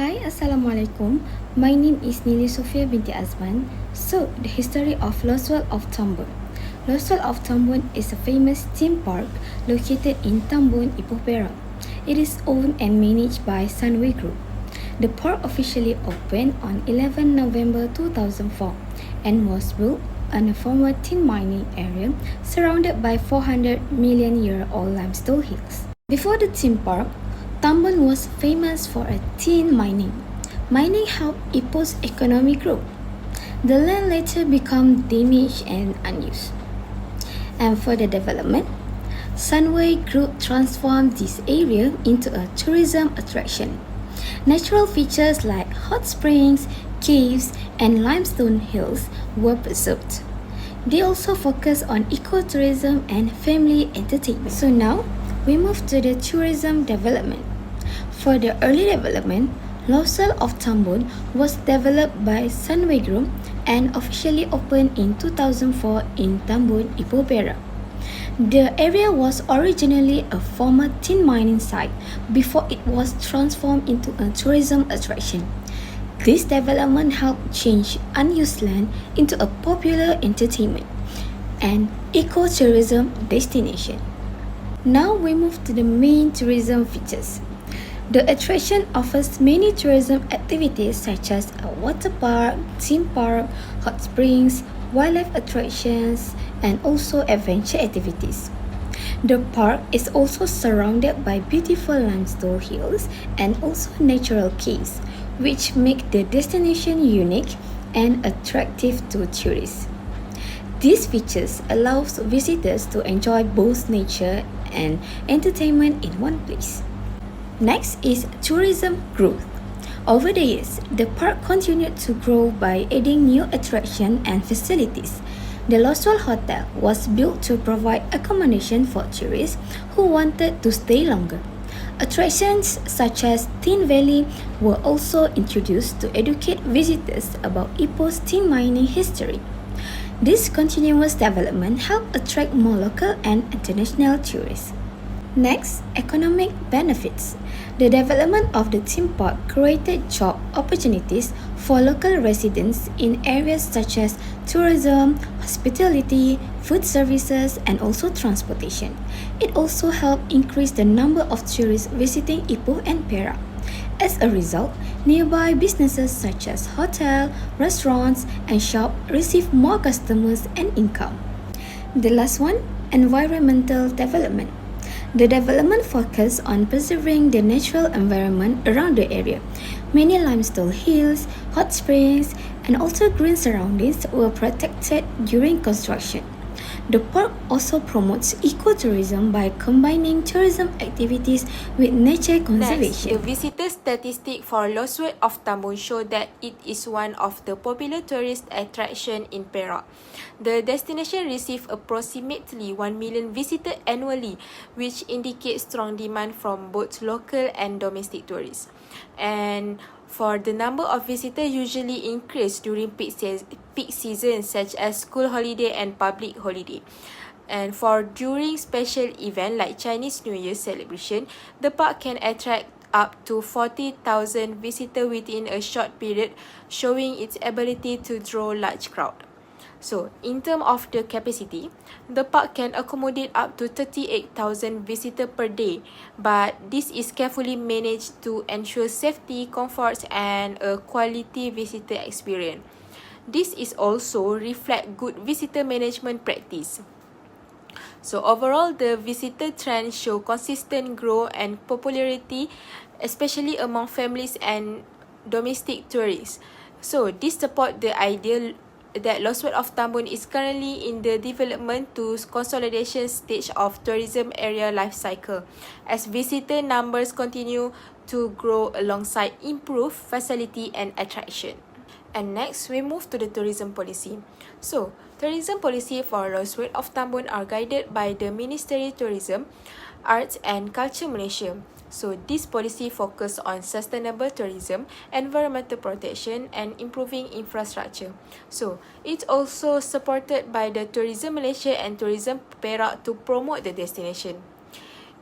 Hi, Assalamualaikum. My name is Nili Sofia binti Azman. So, the history of Loswell of Tambun. Loswell of Tambun is a famous theme park located in Tambun, Ipoh Perak. It is owned and managed by Sunway Group. The park officially opened on 11 November 2004 and was built on a former tin mining area surrounded by 400-million-year-old limestone hills. Before the theme park, Tambun was famous for a tin mining. Mining helped Ipoh's economic growth. The land later became damaged and unused. And for the development, Sunway Group transformed this area into a tourism attraction. Natural features like hot springs, caves, and limestone hills were preserved. They also focus on ecotourism and family entertainment. So now, we move to the tourism development. For the early development, Loswell of Tambun was developed by Sunway Group and officially opened in 2004 in Tambun, Ipoh Perak. The area was originally a former tin mining site before it was transformed into a tourism attraction. This development helped change unused land into a popular entertainment and ecotourism destination. Now we move to the main tourism features. The attraction offers many tourism activities such as a water park, theme park, hot springs, wildlife attractions, and also adventure activities. The park is also surrounded by beautiful limestone hills and also natural caves, which make the destination unique and attractive to tourists. These features allow visitors to enjoy both nature and entertainment in one place. Next is tourism growth. Over the years, the park continued to grow by adding new attractions and facilities. The Loswell Hotel was built to provide accommodation for tourists who wanted to stay longer. Attractions such as Tin Valley were also introduced to educate visitors about Ipoh's tin mining history. This continuous development helped attract more local and international tourists. Next, economic benefits. The development of the theme park created job opportunities for local residents in areas such as tourism, hospitality, food services, and also transportation. It also helped increase the number of tourists visiting Ipoh and Perak. As a result, nearby businesses such as hotel, restaurants, and shop receive more customers and income. The last one, environmental development. The development focused on preserving the natural environment around the area. Many limestone hills, hot springs, and also green surroundings were protected during construction. The park also promotes ecotourism by combining tourism activities with nature conservation. Next, the visitor statistic for Loswell of Tambun show that it is one of the popular tourist attraction in Perak. The destination receives approximately 1 million visitors annually, which indicates strong demand from both local and domestic tourists. And for the number of visitors usually increase during peak seasons such as school holiday and public holiday. And for during special event like Chinese New Year celebration, the park can attract up to 40,000 visitors within a short period, showing its ability to draw large crowd. So, in terms of the capacity, the park can accommodate up to 38,000 visitors per day, but this is carefully managed to ensure safety, comfort, and a quality visitor experience. This is also reflect good visitor management practice. So overall, the visitor trend show consistent growth and popularity, especially among families and domestic tourists. So this support the idea that Loswell of Tambun is currently in the development to consolidation stage of tourism area life cycle, as visitor numbers continue to grow alongside improved facility and attraction. And next, we move to the tourism policy. So, tourism policy for Loswell of Tambun are guided by the Ministry Tourism, Arts and Culture Malaysia. So, this policy focus on sustainable tourism, environmental protection, and improving infrastructure. So, it's also supported by the Tourism Malaysia and Tourism Perak to promote the destination.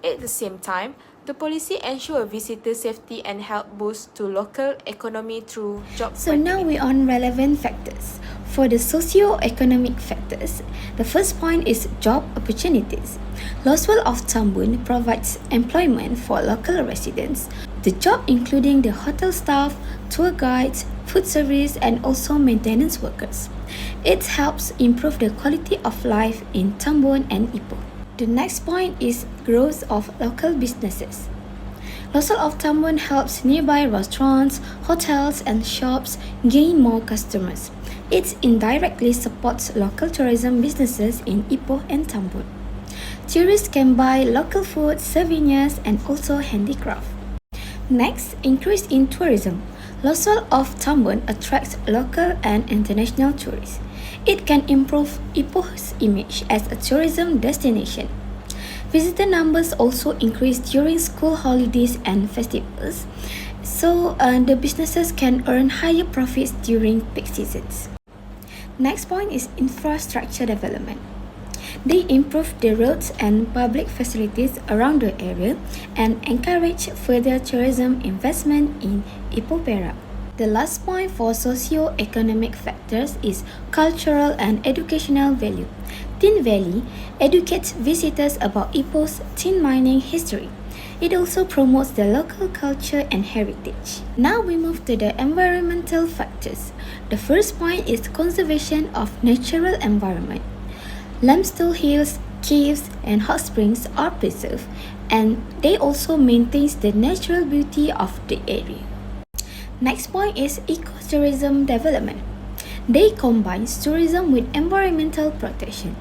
At the same time, The policy ensure visitor safety and help boost to local economy through job So now we're on relevant factors. For the socio-economic factors, the first point is job opportunities. Loswell of Tambun provides employment for local residents. The job including the hotel staff, tour guides, food service and also maintenance workers. It helps improve the quality of life in Tambun and Ipoh. The next point is growth of local businesses. Loswell of Tambun helps nearby restaurants, hotels and shops gain more customers. It indirectly supports local tourism businesses in Ipoh and Tambun. Tourists can buy local food, souvenirs and also handicraft. Next, increase in tourism. Loswell of Tambun attracts local and international tourists. It can improve Ipoh's image as a tourism destination. Visitor numbers also increase during school holidays and festivals, so the businesses can earn higher profits during peak seasons. Next point is infrastructure development. They improve the roads and public facilities around the area and encourage further tourism investment in Ipoh Perak. The last point for socio-economic factors is cultural and educational value. Tin Valley educates visitors about Ipoh's tin mining history. It also promotes the local culture and heritage. Now we move to the environmental factors. The first point is conservation of natural environment. Limestone hills, caves, and hot springs are preserved, and they also maintain the natural beauty of the area. Next point is ecotourism development. They combine tourism with environmental protection,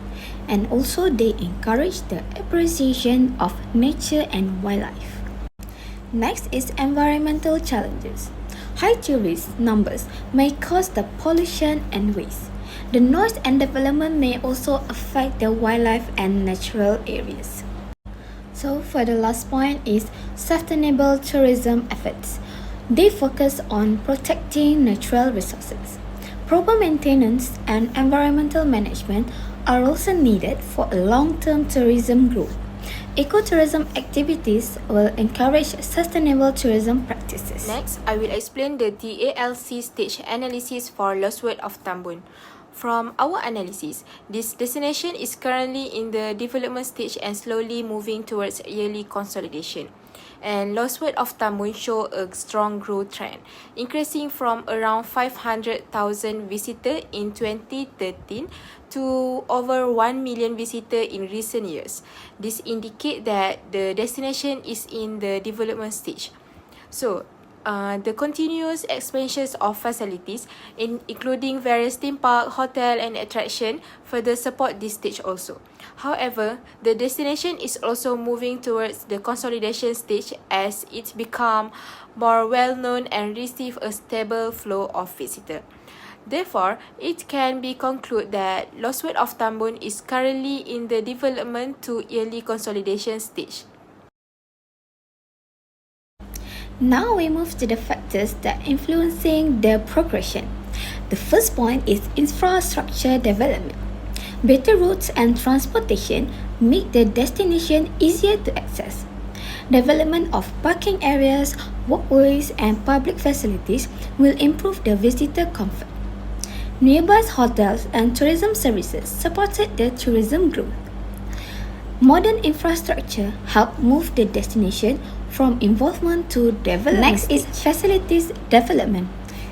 and also they encourage the appreciation of nature and wildlife. Next is environmental challenges. High tourist numbers may cause the pollution and waste. The noise and development may also affect the wildlife and natural areas. So for the last point is sustainable tourism efforts. They focus on protecting natural resources. Proper maintenance and environmental management are also needed for a long-term tourism growth. Ecotourism activities will encourage sustainable tourism practices. Next, I will explain the DALC stage analysis for Loswell of Tambun. From our analysis, this destination is currently in the development stage and slowly moving towards yearly consolidation. And Loswell of Tambun show a strong growth trend, increasing from around 500,000 visitors in 2013 to over 1 million visitors in recent years. This indicates that the destination is in the development stage. So, the continuous expansions of facilities, including various theme park, hotel and attraction, further support this stage also. However, the destination is also moving towards the consolidation stage as it become more well-known and receive a stable flow of visitors. Therefore, it can be concluded that Loswell of Tambun is currently in the development to yearly consolidation stage. Now we move to the factors that influencing the progression. The first point is infrastructure development. Better roads and transportation make the destination easier to access. Development of parking areas, walkways, and public facilities will improve the visitor comfort. Nearby hotels and tourism services supported the tourism growth. Modern infrastructure help move the destination from involvement to development. Next is facilities development.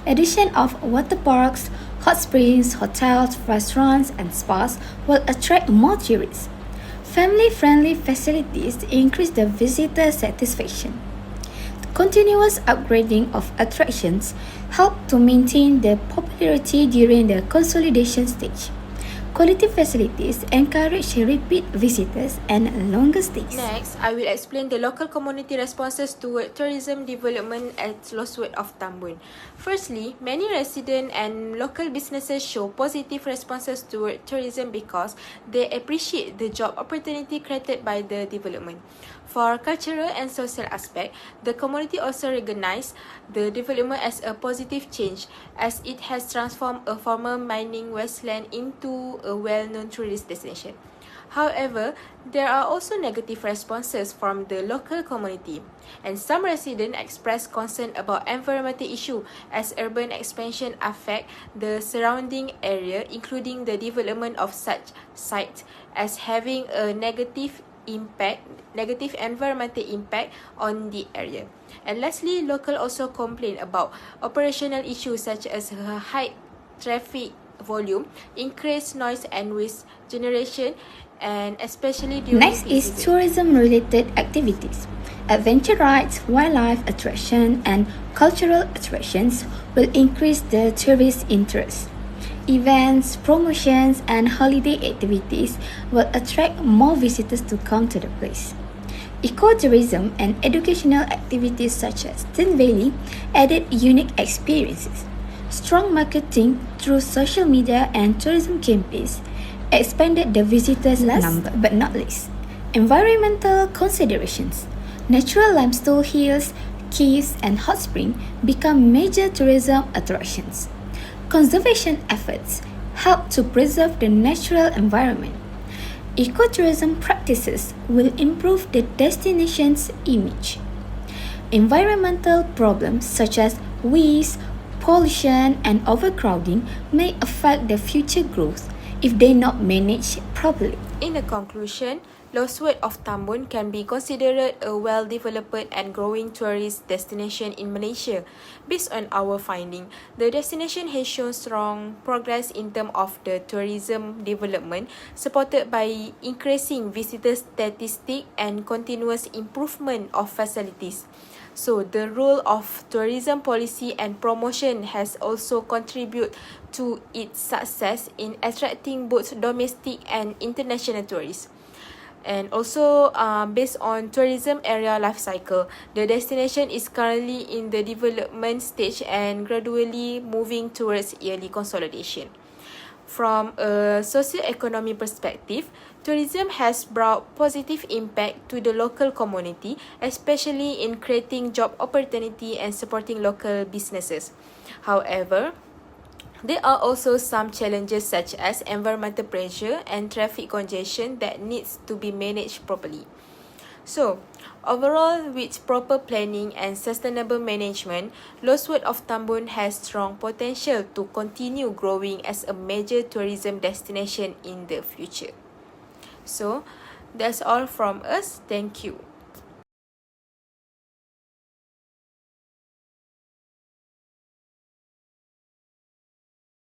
Addition of water parks, hot springs, hotels, restaurants, and spas will attract more tourists. Family-friendly facilities increase the visitor satisfaction. Continuous upgrading of attractions help to maintain the popularity during the consolidation stage. Quality facilities encourage repeat visitors and longer stays. Next, I will explain the local community responses toward tourism development at Loswell of Tambun. Firstly, many residents and local businesses show positive responses toward tourism because they appreciate the job opportunity created by the development. For cultural and social aspect, the community also recognized the development as a positive change as it has transformed a former mining wasteland into a well-known tourist destination. However, there are also negative responses from the local community, and some residents express concern about environmental issue as urban expansion affect the surrounding area, including the development of such sites as having a negative environmental impact on the area. And lastly, local also complain about operational issues such as high traffic volume, increased noise and waste generation, and especially during Next peak is season. tourism-related activities. Adventure rides, wildlife attraction, and cultural attractions will increase the tourist interest. Events, promotions, and holiday activities will attract more visitors to come to the place. Ecotourism and educational activities such as Tin Valley added unique experiences. Strong marketing through social media and tourism campaigns expanded the visitors' number, but not least. Environmental considerations. Natural limestone hills, caves, and hot springs become major tourism attractions. Conservation efforts help to preserve the natural environment. Ecotourism practices will improve the destination's image. Environmental problems such as waste, pollution, and overcrowding may affect the future growth if they not managed properly. In a conclusion, Loswet of Tambun can be considered a well-developed and growing tourist destination in Malaysia. Based on our finding, the destination has shown strong progress in terms of the tourism development, supported by increasing visitor statistics and continuous improvement of facilities. So, the role of tourism policy and promotion has also contributed to its success in attracting both domestic and international tourists. And also, based on tourism area life cycle, the destination is currently in the development stage and gradually moving towards yearly consolidation. From a socio-economic perspective, tourism has brought positive impact to the local community, especially in creating job opportunity and supporting local businesses. However, there are also some challenges such as environmental pressure and traffic congestion that needs to be managed properly. So, overall, with proper planning and sustainable management, Loswet of Tambun has strong potential to continue growing as a major tourism destination in the future. So, that's all from us. Thank you.